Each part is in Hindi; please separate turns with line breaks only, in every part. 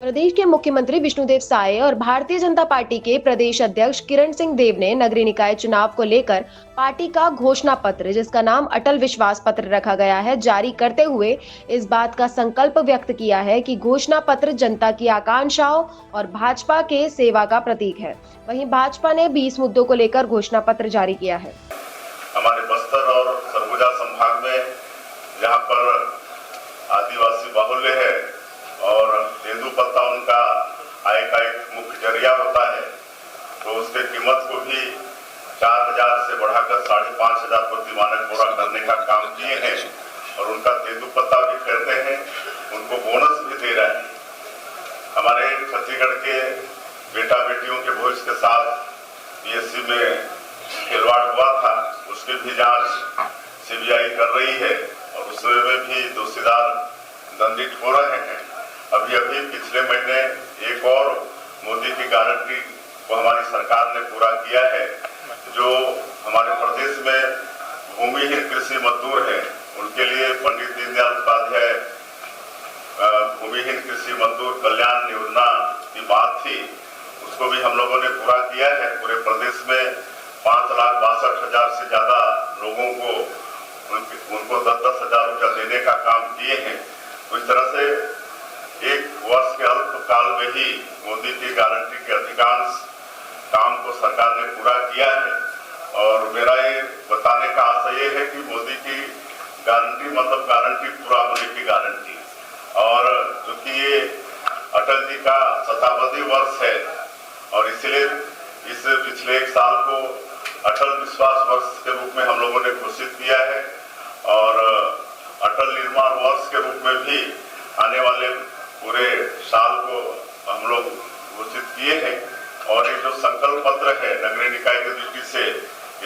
प्रदेश के मुख्यमंत्री विष्णुदेव साय और भारतीय जनता पार्टी के प्रदेश अध्यक्ष किरण सिंह देव ने नगरीय निकाय चुनाव को लेकर पार्टी का घोषणा पत्र, जिसका नाम अटल विश्वास पत्र रखा गया है, जारी करते हुए इस बात का संकल्प व्यक्त किया है कि घोषणा पत्र जनता की आकांक्षाओं और भाजपा के सेवा का प्रतीक है। वहीं भाजपा ने 20 मुद्दों को लेकर घोषणा पत्र जारी किया है।
हमारे बस्तर और सरगुजा संभाग में जहाँ पर आदिवासी बाहुल्य है और तेंदुपत्ता उनका आय का एक मुख्य जरिया होता है, तो उसके कीमत को भी 4000 से बढ़ाकर 5500 प्रति मानक बोरा करने का काम किए हैं और उनका तेंदुपत्ता भी खरीदते हैं, उनको बोनस भी दे रहे हैं। हमारे छत्तीसगढ़ के बेटा बेटियों के भविष्य के साथ बीएससी में खिलवाड़ हुआ था, उसकी भी जांच सीबीआई कर रही है और उसमें भी दोषीदार दंडित हो रहे हैं। अभी पिछले महीने एक और मोदी की गारंटी को हमारी सरकार ने पूरा किया है। जो हमारे प्रदेश में भूमिहीन कृषि मजदूर हैं, उनके लिए पंडित दीनदयाल उपाध्याय भूमिहीन कृषि मजदूर कल्याण योजना की बात थी, उसको भी हम लोगों ने पूरा किया है। पूरे प्रदेश में 5,62,000 से ज्यादा लोगों को उनको 10-10 हजार रुपया देने का काम किए हैं। तो इस तरह से एक वर्ष के अल्पकाल में ही मोदी की गारंटी के अधिकांश काम को सरकार ने पूरा किया है। और मेरा ये बताने का आशय ये है कि मोदी की गारंटी मतलब गारंटी पूरा होने की गारंटी, और चूंकि ये अटल जी का शताब्दी वर्ष है और इसलिए इस पिछले एक साल को अटल विश्वास वर्ष के रूप में हम लोगों ने घोषित किया है और अटल निर्माण वर्ष के रूप में भी आने वाले पूरे साल को हम लोग घोषित किए हैं। और ये जो संकल्प पत्र है नगरीय निकाय की दृष्टि से,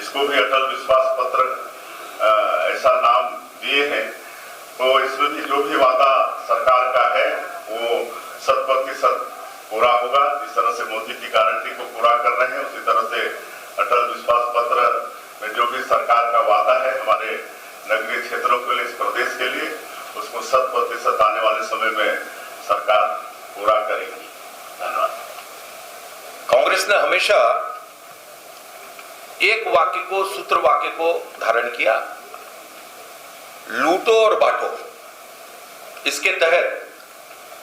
इसको भी अटल विश्वास पत्र ऐसा नाम दिए हैं। तो इसमें भी जो भी वादा सरकार का है वो 100% पूरा होगा। जिस तरह से मोदी की गारंटी को पूरा कर रहे हैं, उसी तरह से अटल विश्वास पत्र में जो भी सरकार का वादा है हमारे नगरीय क्षेत्रों के लिए, इस प्रदेश के लिए, उसको 100% आने वाले समय में सरकार पूरा करेगी। धन्यवाद।
कांग्रेस ने हमेशा एक वाक्य को, सूत्र वाक्य को धारण किया, लूटो और बांटो। इसके तहत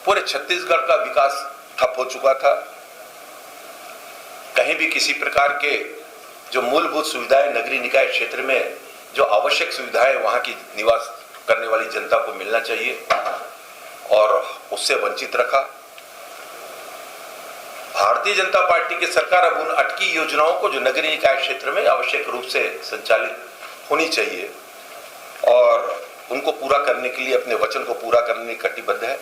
पूरे छत्तीसगढ़ का विकास ठप हो चुका था। कहीं भी किसी प्रकार के जो मूलभूत सुविधाएं नगरीय निकाय क्षेत्र में, जो आवश्यक सुविधाएं वहां की निवास करने वाली जनता को मिलना चाहिए, और उससे वंचित रखा। भारतीय जनता पार्टी की सरकार अब उन अटकी योजनाओं को जो नगरीय निकाय क्षेत्र में आवश्यक रूप से संचालित होनी चाहिए और उनको पूरा करने के लिए, अपने वचन को पूरा करने के लिए कटिबद्ध है।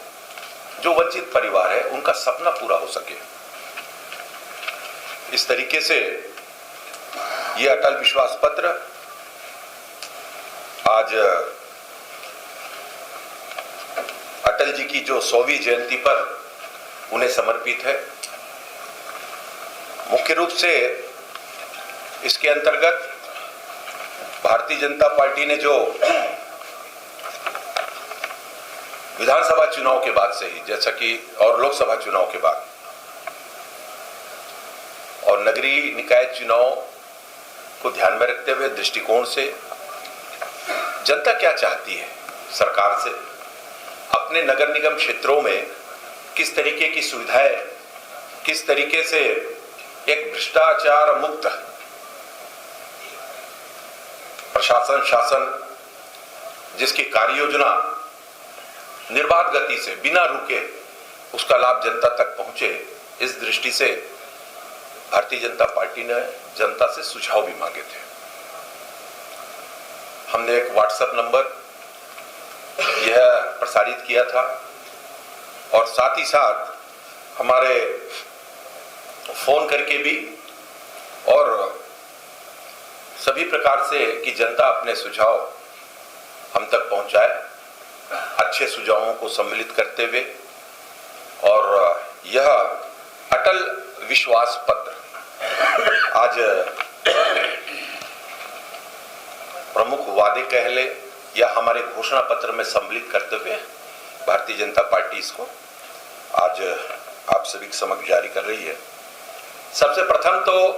जो वंचित परिवार है उनका सपना पूरा हो सके, इस तरीके से यह अटल विश्वास पत्र आज अटल जी की जो 100वीं जयंती पर उन्हें समर्पित है। मुख्य रूप से इसके अंतर्गत भारतीय जनता पार्टी ने जो विधानसभा चुनाव के बाद से ही, जैसा कि और लोकसभा चुनाव के बाद और नगरीय निकाय चुनाव को ध्यान में रखते हुए दृष्टिकोण से जनता क्या चाहती है सरकार से, अपने नगर निगम क्षेत्रों में किस तरीके की सुविधाएं, किस तरीके से एक भ्रष्टाचार मुक्त प्रशासन शासन, जिसकी कार्य योजना निर्बाध गति से बिना रुके उसका लाभ जनता तक पहुंचे, इस दृष्टि से भारतीय जनता पार्टी ने जनता से सुझाव भी मांगे थे। हमने एक व्हाट्सएप नंबर यह प्रसारित किया था और साथ ही साथ हमारे फोन करके भी और सभी प्रकार से कि जनता अपने सुझाव हम तक पहुंचाए, अच्छे सुझावों को सम्मिलित करते हुए। और यह अटल विश्वास पत्र आज प्रमुख वादे कह ले या हमारे घोषणा पत्र में सम्मिलित करते हुए भारतीय जनता पार्टी इसको आज आप सभी के समक्ष जारी कर रही है। सबसे प्रथम तो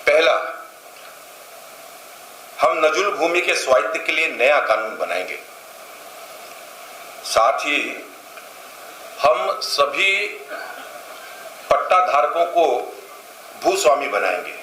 पहला, हम नजुल भूमि के स्वायत्त के लिए नया कानून बनाएंगे। साथ ही हम सभी पट्टा धारकों को भूस्वामी बनाएंगे।